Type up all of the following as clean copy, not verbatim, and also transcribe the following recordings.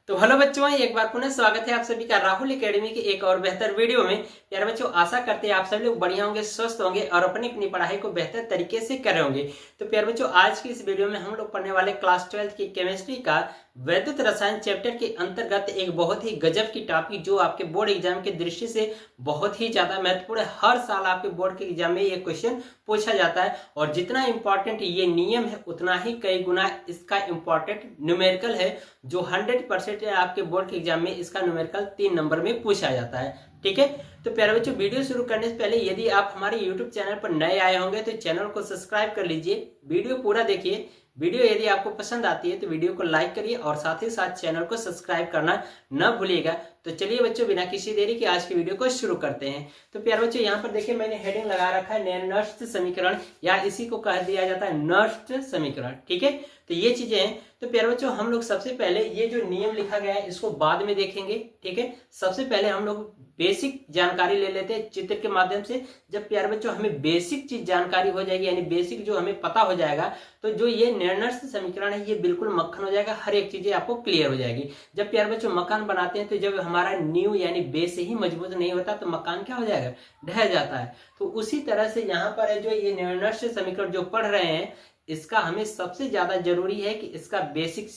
तो हेलो बच्चों, एक बार पुनः स्वागत है आप सभी का राहुल एकेडमी की एक और बेहतर वीडियो में। प्यारे बच्चों, आशा करते हैं आप सभी लोग बढ़िया होंगे, स्वस्थ होंगे और अपनी अपनी पढ़ाई को बेहतर तरीके से कर रहे होंगे। तो प्यारे बच्चों, आज की इस वीडियो में हम लोग पढ़ने वाले क्लास 12 की केमिस्ट्री का वैद्युत रसायन चैप्टर के अंतर्गत एक बहुत ही गजब की टॉपिक जो आपके बोर्ड एग्जाम के दृष्टि से बहुत ही ज्यादा महत्वपूर्ण है। हर साल आपके बोर्ड के एग्जाम में ये क्वेश्चन पूछा जाता है और जितना इंपॉर्टेंट ये नियम है उतना ही कई गुना इसका इंपॉर्टेंट न्यूमेरिकल है, जो 100% आपके बोर्ड के एग्जाम में इसका न्यूमेरिकल 3 नंबर में पूछा जाता है। ठीक है, तो प्यारे बच्चों, वीडियो शुरू करने से पहले यदि आप हमारे यूट्यूब चैनल पर नए आए होंगे तो चैनल को सब्सक्राइब कर लीजिए, वीडियो पूरा देखिए। वीडियो यदि आपको पसंद आती है तो वीडियो को लाइक करिए और साथ ही साथ चैनल को सब्सक्राइब करना न भूलिएगा। तो चलिए बच्चों, बिना किसी देरी के आज की वीडियो को शुरू करते हैं। तो प्यारे बच्चों, यहाँ पर देखिए मैंने हेडिंग लगा रखा है नर्स्ट समीकरण, या इसी को कह दिया जाता है नर्स्ट समीकरण। ठीक है, तो ये चीजें हैं। तो प्यारे बच्चों, हम लोग सबसे पहले ये जो नियम लिखा गया है इसको बाद में देखेंगे। ठीक है, सबसे पहले हम लोग बेसिक जानकारी ले लेते हैं चित्र के माध्यम से। जब प्यारे बच्चों हमें बेसिक चीज जानकारी हो जाएगी, यानी बेसिक जो हमें पता हो जाएगा, तो जो ये निर्नष्ट समीकरण है ये बिल्कुल मक्खन हो जाएगा, हर एक चीजें आपको क्लियर हो जाएगी। जब प्यारे बच्चों मकान बनाते हैं तो जब हमारा नींव यानी बेस ही मजबूत नहीं होता तो मकान क्या हो जाएगा, ढह जाता है। तो उसी तरह से यहाँ पर जो ये निर्नष्ट समीकरण जो पढ़ रहे हैं इसका हमें सबसे ज्यादा जरूरी है कि इसका बेसिक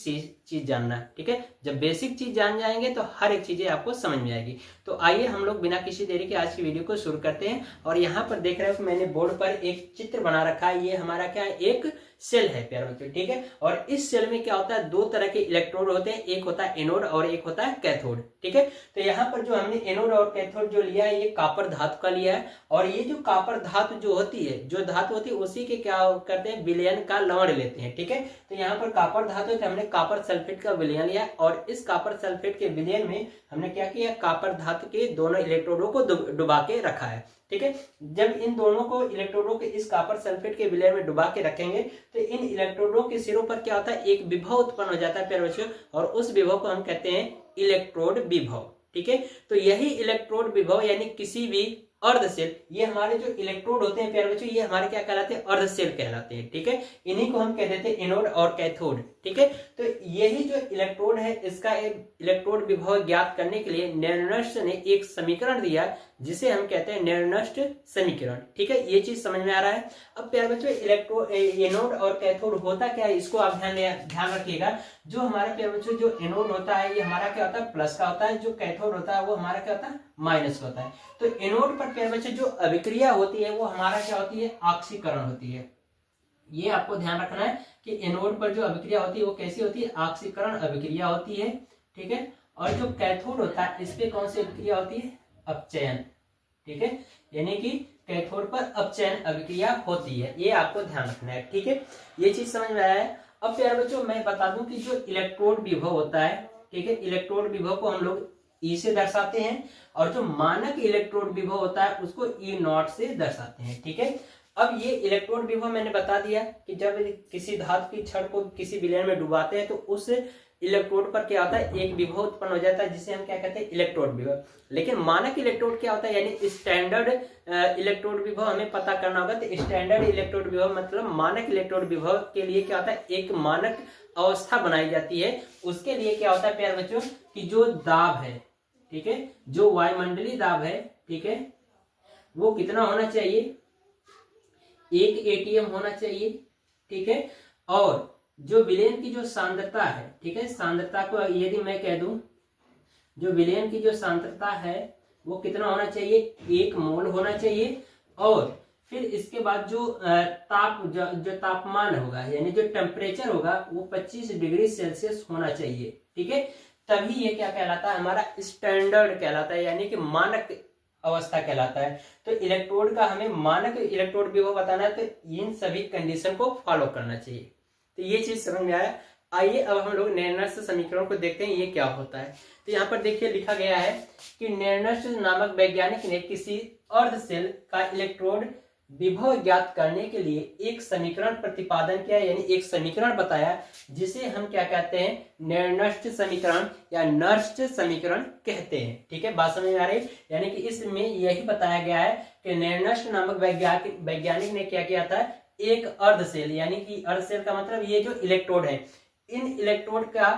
चीज जानना है। ठीक है, जब बेसिक चीज जान जाएंगे तो हर एक चीजें आपको समझ में आएगी। तो आइए हम लोग बिना किसी देरी के आज की वीडियो को शुरू करते हैं। और यहाँ पर देख रहे हो कि मैंने बोर्ड पर एक चित्र बना रखा है। ये हमारा क्या है, एक सेल है प्यारे बच्चों। ठीक है, और इस सेल में क्या होता है, दो तरह के इलेक्ट्रोड होते हैं, एक होता है एनोड और एक होता है कैथोड। ठीक है, तो यहाँ पर जो हमने एनोड और कैथोड जो लिया है ये कॉपर धातु का लिया है। और ये जो कॉपर धातु जो होती है, जो धातु होती है उसी के क्या करते हैं, विलयन का लवण लेते हैं। ठीक है, तो यहाँ पर कॉपर धातु तो हमने कॉपर सल्फेट का विलयन लिया और इस कॉपर सल्फेट के विलयन में हमने क्या किया, कॉपर धातु के दोनों इलेक्ट्रोडों को डुबा के रखा है। ठीक है, जब इन दोनों को इलेक्ट्रोडों के इस कॉपर सल्फेट के विलयन में डुबा के रखेंगे तो इन इलेक्ट्रोडों के सिरों पर क्या होता है, एक विभव उत्पन्न हो जाता है प्यारे बच्चों, और उस विभव को हम कहते हैं इलेक्ट्रोड विभव। ठीक है, तो यही इलेक्ट्रोड विभव यानी किसी भी अर्धसेल, ये हमारे जो इलेक्ट्रोड होते हैं प्यारे बच्चों ये हमारे क्या कहलाते हैं, अर्धसेल कहलाते हैं। ठीक है, इन्हीं को हम कह देते हैं एनोड और कैथोड। ठीक है, तो यही जो इलेक्ट्रोड है इसका एक इलेक्ट्रोड विभव ज्ञात करने के लिए निर्नष्ट ने एक समीकरण दिया जिसे हम कहते हैं निर्नष्ट समीकरण। ठीक है, ये चीज समझ में आ रहा है। अब प्यारे बच्चों एनोड और कैथोड होता क्या है इसको आप ध्यान रखिएगा। जो हमारे प्यारे बच्चों जो एनोड होता है ये हमारा क्या होता है, प्लस का होता है, जो कैथोड होता है वो हमारा क्या होता है, माइनस का होता है। तो एनोड पर प्यारे बच्चों जो अभिक्रिया होती है वो हमारा क्या होती है, ऑक्सीकरण होती है। ये आपको ध्यान रखना है कि एनोड पर जो अभिक्रिया होती है वो कैसी होती है, ऑक्सीकरण अभिक्रिया होती है। ठीक है, और जो कैथोड होता है इस पे कौन सी अभिक्रिया होती है, अपचयन। ठीक है, यानी कि कैथोड पर अपचयन अभिक्रिया होती है, ये आपको ध्यान रखना है। ठीक है, ये चीज समझ में आया है। अब प्यारे बच्चों मैं बता दूं कि जो इलेक्ट्रोड विभव होता है, ठीक है, इलेक्ट्रोड विभव को हम लोग ई से दर्शाते हैं और जो मानक इलेक्ट्रोड विभव होता है उसको ई नॉट से दर्शाते हैं। ठीक है, अब ये इलेक्ट्रोड विभव मैंने बता दिया कि जब किसी धातु की छड़ को किसी विलयन में डुबाते हैं तो उस इलेक्ट्रोड पर क्या होता है, एक विभव उत्पन्न हो जाता है जिसे हम क्या कहते हैं, इलेक्ट्रोड विभव। लेकिन मानक इलेक्ट्रोड क्या होता है, यानी स्टैंडर्ड इलेक्ट्रोड विभव हमें पता करना होगा। तो स्टैंडर्ड इलेक्ट्रोड विभव मतलब मानक इलेक्ट्रोड विभव के लिए क्या होता है, एक मानक अवस्था बनाई जाती है। उसके लिए क्या होता है प्यारे बच्चों कि जो दाब है, ठीक है, जो वायुमंडलीय दाब है, ठीक है, वो कितना होना चाहिए, 1 atm होना चाहिए। ठीक है, और जो विलयन की जो सांद्रता है, ठीक है, सांद्रता को यदि मैं कह दूं, जो विलयन की जो सांद्रता है वो कितना होना चाहिए, 1 मोल होना चाहिए। और फिर इसके बाद जो जो तापमान होगा यानी जो टेम्परेचर होगा वो 25 डिग्री सेल्सियस होना चाहिए। ठीक है, तभी ये क्या कहलाता है, हमारा स्टैंडर्ड कहलाता है, यानी कि मानक अवस्था कहलाता है। तो इलेक्ट्रोड का हमें मानक इलेक्ट्रोड विभव बताना है तो इन सभी कंडीशन को फॉलो करना चाहिए। तो ये चीज समझ में आया। आइए अब हम लोग निर्नष्ट समीकरण को देखते हैं ये क्या होता है। तो यहाँ पर देखिए लिखा गया है कि निर्नष्ट नामक वैज्ञानिक ने किसी अर्धसेल का इलेक्ट्रोड विभव ज्ञात करने के लिए एक समीकरण प्रतिपादन किया, यानी एक समीकरण बताया जिसे हम क्या कहते हैं, निर्नष्ट समीकरण या नष्ट समीकरण कहते हैं। ठीक है, बात समझ में आ रही, यानी कि इसमें यही बताया गया है कि निर्नष्ट नामक वैज्ञानिक ने क्या किया था, एक अर्धसेल, यानी कि अर्धसेल का मतलब ये जो इलेक्ट्रोड है, इन इलेक्ट्रोड का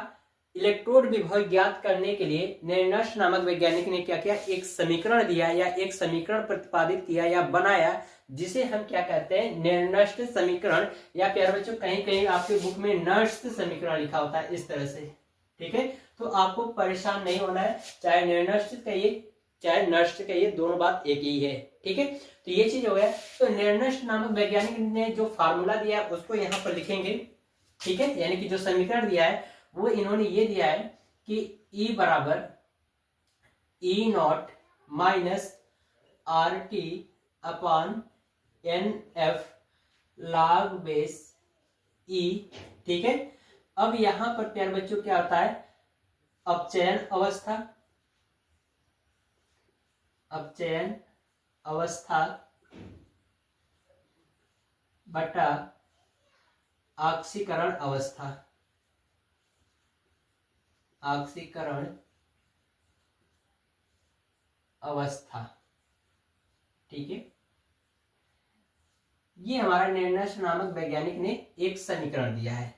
इलेक्ट्रोड विभव ज्ञात करने के लिए नेर्नस्ट नामक वैज्ञानिक ने क्या किया, एक समीकरण दिया या एक समीकरण प्रतिपादित किया या बनाया, जिसे हम क्या कहते हैं, नेर्नस्ट समीकरण, या प्यारे बच्चों कहीं कहीं आपके बुक में नर्स्ट समीकरण लिखा होता है इस तरह से। ठीक है, तो आपको परेशान नहीं होना है, चाहे नेर्नस्ट कहिए चाहे नर्स्ट कहिए, दोनों बात एक ही है। ठीक है, तो ये चीज हो गया। तो नेर्नस्ट नामक वैज्ञानिक ने जो फार्मूला दिया है उसको यहाँ पर लिखेंगे। ठीक है, यानी कि जो समीकरण दिया है वो इन्होंने ये दिया है कि E बराबर E0 minus RT upon NF log base E। ठीक है, अब यहां पर प्यारे बच्चों क्या होता है, अपचयन अवस्था, अपचयन अवस्था बटा ऑक्सीकरण अवस्था, ऑक्सीकरण अवस्था। ठीक है, ये हमारा नेर्नस्ट नामक वैज्ञानिक ने एक समीकरण दिया है।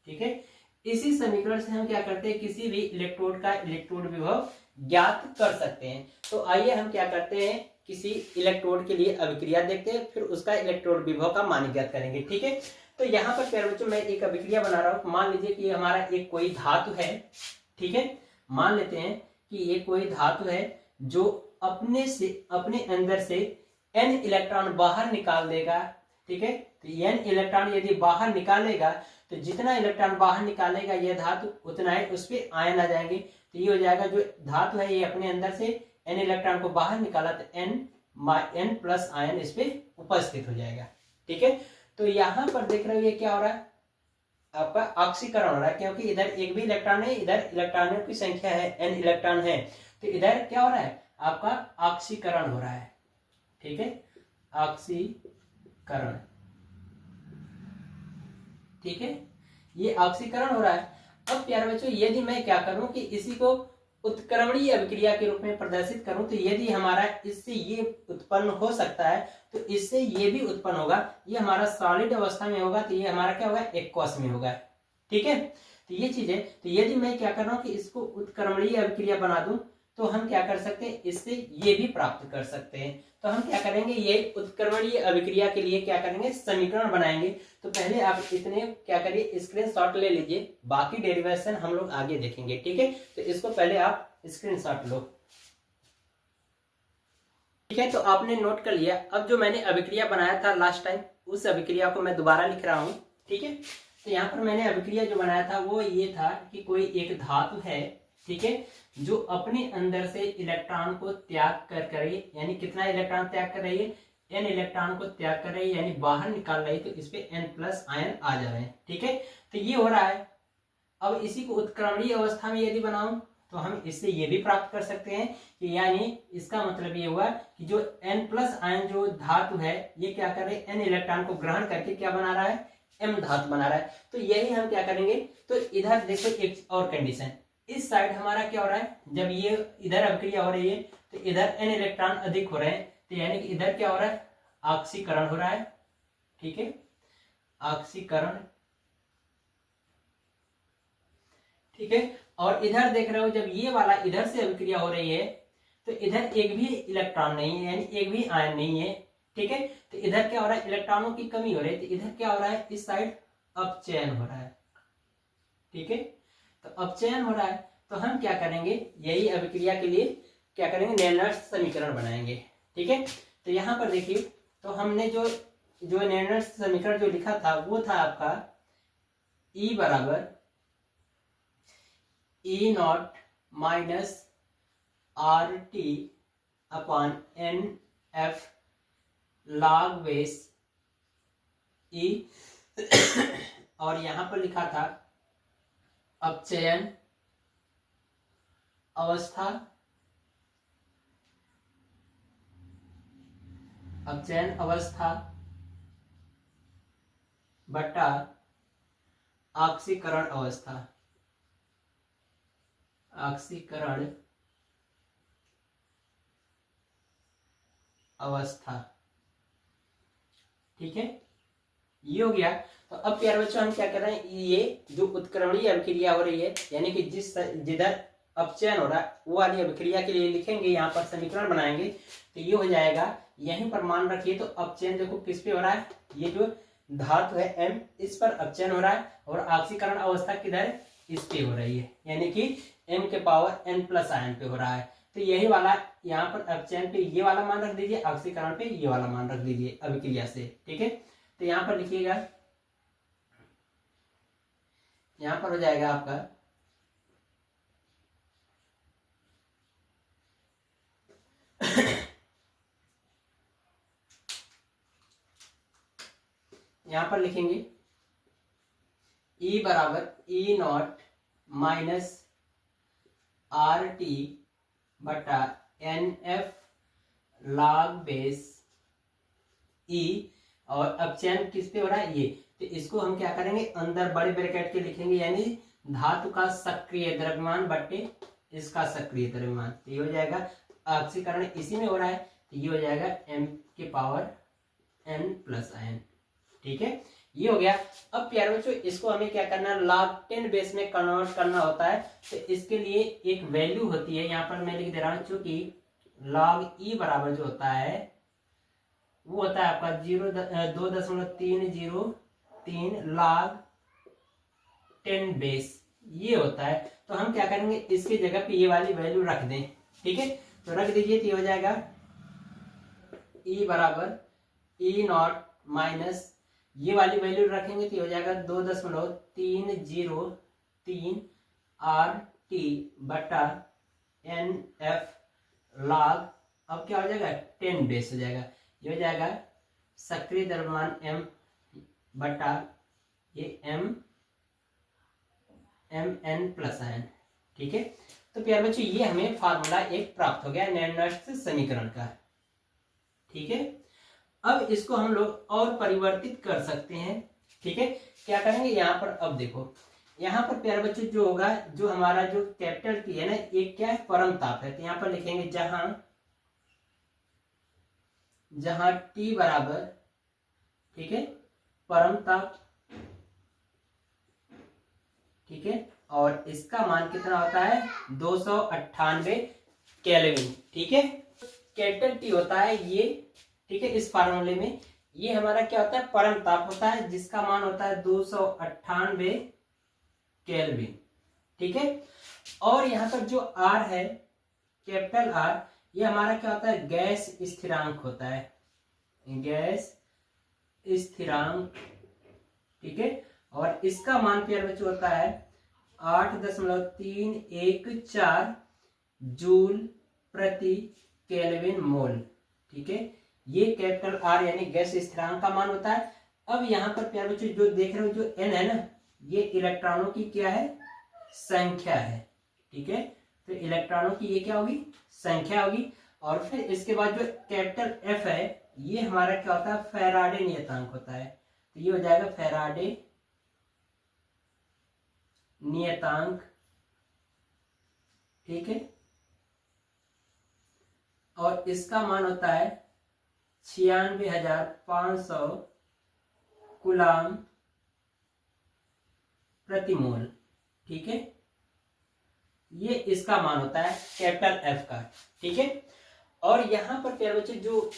ठीक है, इसी समीकरण से हम क्या करते हैं, किसी भी इलेक्ट्रोड का इलेक्ट्रोड विभव ज्ञात कर सकते हैं। तो आइए हम क्या करते हैं, किसी इलेक्ट्रोड के लिए अभिक्रिया देखते हैं, फिर उसका इलेक्ट्रोड विभव का मान ज्ञात करेंगे। ठीक है, तो यहाँ पर प्यारे बच्चों मैं एक अभिक्रिया बना रहा हूँ। मान लीजिए कि हमारा एक कोई धातु है। ठीक है, मान लेते हैं कि ये कोई धातु है जो अपने अंदर से n इलेक्ट्रॉन बाहर निकाल देगा। ठीक है, तो n इलेक्ट्रॉन यदि बाहर निकालेगा तो जितना इलेक्ट्रॉन बाहर निकालेगा यह धातु उतना ही उस पर आयन आ जाएंगे। तो ये हो जाएगा, जो धातु है ये अपने अंदर से n इलेक्ट्रॉन को बाहर निकाला तो n प्लस आयन इस पे उपस्थित हो जाएगा। ठीक है, तो यहाँ पर देख रहे हो ये क्या हो रहा है, आपका ऑक्सीकरण हो रहा है, क्योंकि इधर एक भी इलेक्ट्रॉन है, इधर इलेक्ट्रॉनों की संख्या है, n इलेक्ट्रॉन है, तो इधर क्या हो रहा है, आपका ऑक्सीकरण हो रहा है। ठीक है, ऑक्सीकरण। ठीक है, ये ऑक्सीकरण हो रहा है। अब प्यारे बच्चों यदि मैं क्या करूं कि इसी को उत्क्रमणीय अभिक्रिया के रूप में प्रदर्शित करूं, तो यदि हमारा इससे ये उत्पन्न हो सकता है तो इससे ये भी उत्पन्न होगा। ये हमारा सॉलिड अवस्था में होगा तो ये हमारा क्या होगा, एक्वस में होगा। ठीक है, तो ये चीज है। तो यदि मैं क्या कर रहा हूं कि इसको उत्क्रमणीय अभिक्रिया बना दूं तो हम क्या कर सकते हैं, इससे ये भी प्राप्त कर सकते हैं। तो हम क्या करेंगे, ये उत्क्रमणीय अभिक्रिया के लिए क्या करेंगे, समीकरण बनाएंगे। तो पहले आप इतने क्या करिए, स्क्रीनशॉट ले लीजिए, बाकी डेरिवेशन हम लोग आगे देखेंगे। ठीक है, तो इसको पहले आप स्क्रीनशॉट लो। ठीक है, तो आपने नोट कर लिया। अब जो मैंने अभिक्रिया बनाया था लास्ट टाइम, उस अभिक्रिया को मैं दोबारा लिख रहा हूं। ठीक है, तो यहाँ पर मैंने अभिक्रिया जो बनाया था वो ये था कि कोई एक धातु है, ठीक है, जो अपने अंदर से इलेक्ट्रॉन को त्याग कर रही है, यानी कितना इलेक्ट्रॉन त्याग कर रही है, n इलेक्ट्रॉन को त्याग कर रही है, यानी बाहर निकाल रही है, तो इस पे n प्लस आयन आ जा रहे हैं। ठीक है, तो ये हो रहा है। अब इसी को उत्क्रमणीय अवस्था में यदि बनाऊं तो हम इससे ये भी प्राप्त कर सकते हैं कि यानी इसका मतलब ये हुआ कि जो n प्लस आयन जो धातु है ये क्या कर रहे हैं, n इलेक्ट्रॉन को ग्रहण करके क्या बना रहा है, m धातु बना रहा है। तो यही हम क्या करेंगे, तो इधर देखो एक और कंडीशन, इस साइड हमारा क्या हो रहा है, जब ये इधर अभिक्रिया हो रही है तो इधर n इलेक्ट्रॉन अधिक हो रहे हैं, तो यानी कि इधर क्या हो रहा है, ऑक्सीकरण हो रहा है। ठीक है, ऑक्सीकरण। ठीक है, और इधर देख रहे हो जब ये वाला इधर से अभिक्रिया हो रही है तो इधर एक भी इलेक्ट्रॉन नहीं है, यानी एक भी आयन नहीं है। ठीक है, तो इधर क्या हो रहा है, इलेक्ट्रॉनों की कमी हो रही है, तो इधर क्या हो रहा है, इस साइड अपचयन हो रहा है। ठीक है, तो अपचयन हो रहा है, तो हम क्या करेंगे, यही अभिक्रिया के लिए क्या करेंगे, नेर्नस्ट समीकरण बनाएंगे। ठीक है, तो यहाँ पर देखिए, तो हमने जो नेर्नस्ट समीकरण जो लिखा था वो था आपका E बराबर E0 minus RT upon NF log base E और यहां पर लिखा था अपचयन अवस्था, अपचयन अवस्था बटा ऑक्सीकरण अवस्था, ऑक्सीकरण अवस्था। ठीक है, ये हो गया। तो अब प्यारे बच्चों हम क्या कर रहे हैं, ये जो उत्क्रमणीय अभिक्रिया हो रही है यानी कि जिधर अपचयन हो रहा है वो वाली अभिक्रिया के लिए लिखेंगे, यहाँ पर समीकरण बनाएंगे। तो ये हो जाएगा, यहीं पर मान रखिए। तो अपचयन देखो किस पे हो रहा है, ये जो धातु है M इस पर अपचयन हो रहा है और ऑक्सीकरण अवस्था किधर, इस पे हो रही है, यानी कि M के पावर N प्लस आयन पे हो रहा है। तो यही वाला यहाँ पर अपचयन पे ये वाला मान रख दीजिए, ऑक्सीकरण पे ये वाला मान रख दीजिए अभिक्रिया से। ठीक है, तो यहाँ पर लिखिएगा, यहाँ पर हो जाएगा आपका यहाँ पर लिखेंगे E बराबर E0 माइनस RT बटा NF log बेस E, और अपचयन किस पे हो रहा है, ये। तो इसको हम क्या करेंगे, अंदर बड़े ब्रैकेट के लिखेंगे, यानी धातु का सक्रिय द्रव्यमान बटे इसका सक्रिय द्रव्यमान। तो ये हो जाएगा, ऑक्सीकरण इसी में हो रहा है, तो ये हो जाएगा M के पावर N प्लस आयन। ठीक है, ये हो गया। अब प्यारे बच्चों इसको हमें क्या करना है, log 10 बेस में कन्वर्ट करना होता है। तो इसके लिए एक वैल्यू होती है, यहाँ पर मैं लिख दे रहा हूं, चूंकि log E बराबर जो होता है वो होता है आपका 2.303 log 10 बेस, ये होता है। तो हम क्या करेंगे, इसकी जगह पे ये वाली वैल्यू रख दें। ठीक है, तो रख दीजिए, तो ये हो जाएगा E बराबर E0 माइनस ये वाली वैल्यू रखेंगे तो हो जाएगा 2.303 RT बटा NF log, अब क्या हो जाएगा 10 बेस हो जाएगा। ये हो जाएगा सक्रिय द्रव्यमान M बटा ये MN प्लस आयन। ठीक है, तो प्यारे बच्चों ये हमें फार्मूला एक प्राप्त हो गया निर्णय समीकरण का। ठीक है, अब इसको हम लोग और परिवर्तित कर सकते हैं। ठीक है, क्या करेंगे, यहाँ पर अब देखो, यहाँ पर प्यारे बच्चों जो होगा, जो हमारा जो कैपिटल T है ना, एक क्या है, परम ताप है। तो यहाँ पर लिखेंगे जहां T बराबर, ठीक है, परम ताप। ठीक है, और इसका मान कितना होता है 298 केल्विन। ठीक है, कैपिटल T होता है ये। ठीक है, इस फार्मूले में ये हमारा क्या होता है, परम ताप होता है, जिसका मान होता है 298 केल्विन। ठीक है, और यहाँ पर जो R है, कैपिटल R, ये हमारा क्या होता है, गैस स्थिरांक होता है, गैस स्थिरांक। ठीक है, और इसका मान प्यारे बच्चों होता है 8.314 जूल प्रति केल्विन मोल। ठीक है, ये कैपिटल R यानी गैस स्थिरांक का मान होता है। अब यहाँ पर प्यारे बच्चों जो देख रहे हो, जो N है ना, ये इलेक्ट्रॉनों की क्या है, संख्या है। ठीक है, तो इलेक्ट्रॉनों की ये क्या होगी, संख्या होगी। और फिर इसके बाद जो कैपिटल F है, ये हमारा क्या होता है, फैराडे नियतांक होता है। तो ये हो जाएगा फैराडे नियतांक। ठीक है, और इसका मान होता है 96,500 कूलाम प्रति मोल। ठीक है, ये इसका मान होता है कैपिटल F का। ठीक है, और यहां पर प्यारे बच्चों जो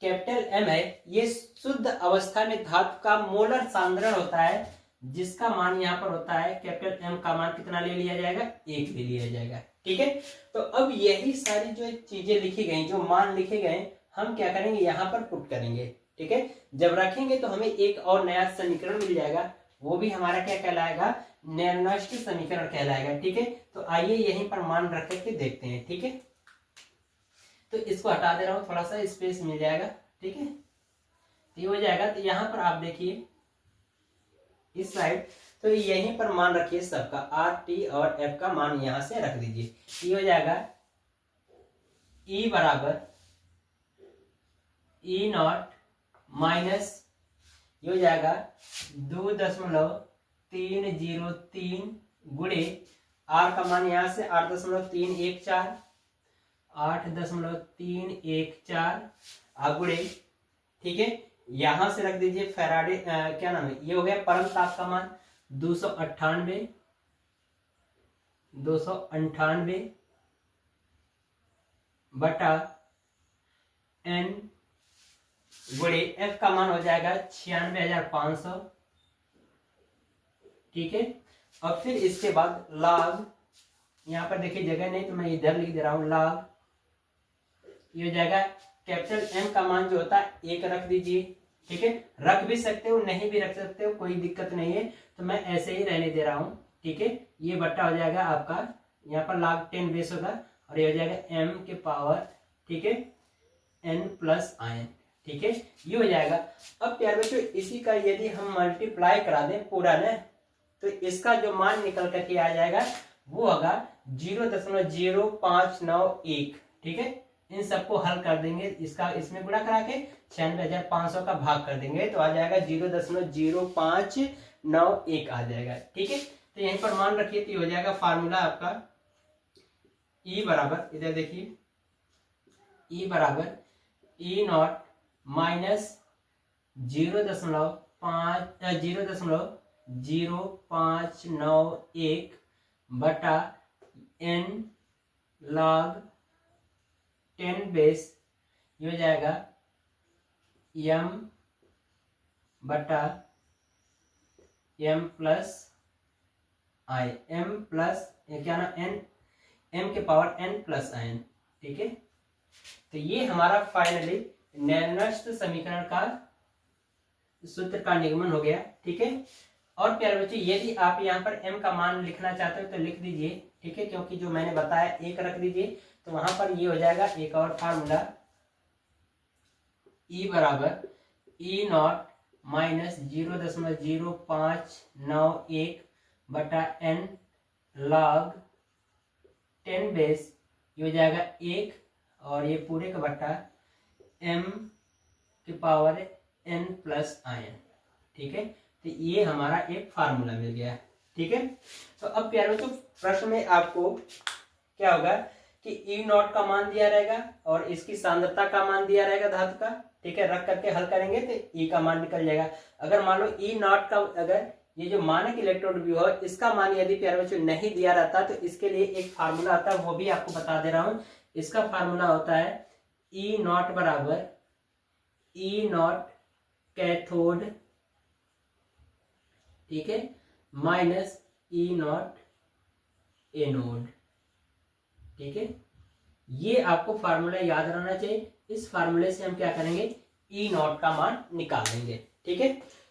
कैपिटल M है, ये शुद्ध अवस्था में धातु का मोलर सांद्रण होता है, जिसका मान यहाँ पर होता है, कैपिटल M का मान कितना ले लिया जाएगा, 1 ले लिया जाएगा। ठीक है, तो अब यही सारी जो चीजें लिखी गई, जो मान लिखे गए, हम क्या करेंगे, यहाँ पर पुट करेंगे। ठीक है, जब रखेंगे तो हमें एक और नया समीकरण मिल जाएगा, वो भी हमारा क्या कहलाएगा, निर्णय समीकरण कहलाएगा। ठीक है, तो आइए यहीं पर मान रख के देखते हैं। ठीक है, तो इसको हटा दे रहा हूं, थोड़ा सा स्पेस मिल जाएगा। ठीक है, तो ये हो जाएगा। तो यहाँ पर आप देखिए इस साइड, तो यहीं पर मान रखिए सबका, R T और F का मान यहां से रख दीजिए। ये हो जाएगा E बराबर E0 माइनस, ये हो जाएगा 2.303 गुणे R का मान यहां से 8.314 गुणे। ठीक है, यहां से रख दीजिए फैराडे क्या नाम है, ये हो गया परम ताप का मान 298 बटा n गुणे F का मान हो जाएगा 96,500। ठीक है, और फिर इसके बाद log, यहाँ पर देखिए जगह नहीं तो मैं इधर लिख दे रहा हूं, log ये हो जाएगा कैपिटल M का मान जो होता है 1 रख दीजिए। ठीक है, रख भी सकते हो नहीं भी रख सकते हो, कोई दिक्कत नहीं है, तो मैं ऐसे ही रहने दे रहा हूं। ठीक है, ये बट्टा हो जाएगा आपका, यहाँ पर log 10 बेस होगा और ये हो जाएगा m के पावर, ठीक है, n प्लस आयन। ठीक है, ये हो जाएगा। अब प्यार बच्चों इसी का यदि हम मल्टीप्लाई करा दें पूरा ना, तो इसका जो मान निकल करके आ जाएगा वो होगा 0.0591। ठीक है, इन सबको हल कर देंगे, इसका इसमें गुणा करा के 96,500 का भाग कर देंगे तो आ जाएगा 0.0591 आ जाएगा। ठीक है, तो यहीं पर मान रखिए तो हो जाएगा फार्मूला आपका E बराबर, इधर देखिए E बराबर E0 माइनस 0.0591 बटा n log 10 बेस, ये हो जाएगा m बटा m प्लस आई, m प्लस क्या ना n, m के पावर n प्लस आयन। ठीक है, तो ये हमारा फाइनली नष्ट समीकरण का सूत्र का निगमन हो गया। ठीक है, और प्यारे बच्चे यदि आप यहाँ पर m का मान लिखना चाहते हो तो लिख दीजिए। ठीक है, क्योंकि जो मैंने बताया 1 रख दीजिए तो वहां पर ये हो जाएगा एक और फार्मूला E बराबर E0 माइनस 0.0591 बटा n log 10 बेस, ये हो जाएगा 1 और ये पूरे का बटा m के पावर n प्लस आयन। ठीक है, तो ये हमारा एक फार्मूला मिल गया। ठीक है, तो अब प्यारे बच्चों प्रश्न में आपको क्या होगा कि E0 का मान दिया रहेगा और इसकी सांद्रता का मान दिया रहेगा धातु का। ठीक है, रख करके हल करेंगे तो E का मान निकल जाएगा। अगर मान लो E0 का, अगर ये जो मानक इलेक्ट्रोड व्यूह है इसका मान यदि प्यारे बच्चों नहीं दिया रहता तो इसके लिए एक फार्मूला आता है, वो भी आपको बता दे रहा हूं। इसका फार्मूला होता है E0 बराबर E0 कैथोड, ठीक है, माइनस E0 एनोड। ठीक है, ये आपको फार्मूला याद रहना चाहिए। इस फार्मूले से हम क्या करेंगे, E0 का मान निकाल लेंगे। ठीक है,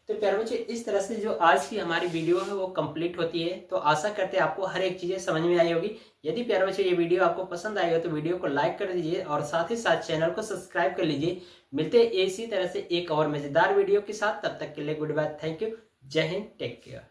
तो प्यारे बच्चे इस तरह से जो आज की हमारी वीडियो है वो कंप्लीट होती है। तो आशा करते हैं आपको हर एक चीजें समझ में आई होगी। यदि प्यारे बच्चे ये वीडियो आपको पसंद आएगा तो वीडियो को लाइक कर दीजिए और साथ ही साथ चैनल को सब्सक्राइब कर लीजिए। मिलते हैं इसी तरह से एक और मजेदार वीडियो के साथ, तब तक के लिए गुड बाय, थैंक यू, जय हिंद, टेक केयर।